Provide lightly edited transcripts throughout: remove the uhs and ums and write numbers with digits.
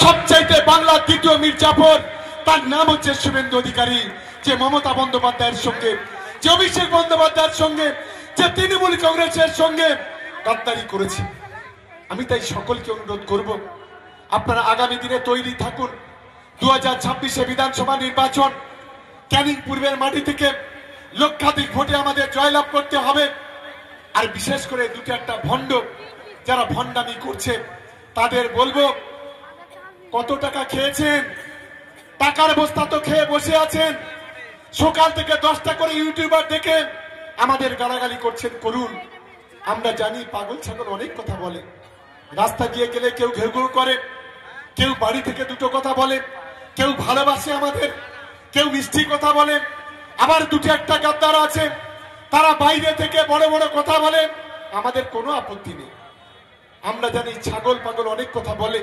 সবচাইতে বাংলার দ্বিতীয় মীর জাফর, তার নাম হচ্ছে শুভেন্দু অধিকারী, যে মমতা বন্দ্যোপাধ্যায়ের সঙ্গে, যে অভিষেক বন্দ্যোপাধ্যায়ের সঙ্গে, যে তৃণমূল কংগ্রেসের সঙ্গে গাদ্দারি করেছে। আমি তাই সকলকে অনুরোধ করব, আপনারা আগামী দিনে তৈরি থাকুন। 2026-এ বিধানসভা নির্বাচন, ক্যানিং পূর্বের মাটি থেকে লক্ষাধিক ভোটে আমাদের জয়লাভ করতে হবে। আর বিশেষ করে দুটো একটা ভণ্ড যারা ভণ্ডামি করছে তাদের বলবো, কত টাকা খেয়েছেন? টাকার বস্তা তো খেয়ে বসে আছেন। সকাল থেকে 10টা করে ইউটিউবার দেখে আমাদের গালাগালি করছেন, করুন। আমরা জানি পাগল ছাগল অনেক কথা বলে, রাস্তা দিয়ে গেলে কেউ ঘেউ ঘেউ করে, কেউ বাড়ি থেকে দুটো কথা বলে, কেউ ভালোবাসে আমাদের, কেউ মিষ্টি কথা বলে। আবার দুটো একটা গাদ্দার আছে, তারা বাইরে থেকে বড় বড় কথা বলে, আমাদের কোনো আপত্তি নেই। আমরা জানি ছাগল পাগল অনেক কথা বলে,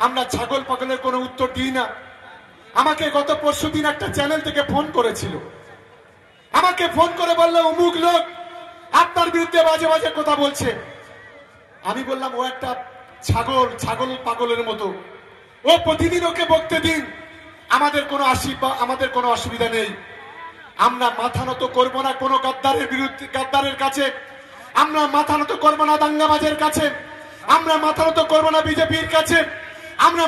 আমরা ছাগল পাগলের কোনো উত্তর দিই না। আমাকে গত পরশুদিন একটা চ্যানেল থেকে ফোন করেছিল, আমাকে ফোন করে বললো অমুক লোক আপনার বিরুদ্ধে বাজে বাজে কথা বলছে। আমি বললাম ও একটা ছাগল, ছাগল পাগলের মতো, ও প্রতিদিন ওকে বকতে দিন, আমাদের কোনো অসুবিধা নেই। আমরা মাথা নত করবো না কোনো গাদ্দারের বিরুদ্ধে, গাদ্দারের কাছে আমরা মাথা নত করবো না, দাঙ্গাবাজের কাছে আমরা মাথা নত করবো না, বিজেপির কাছে আমরা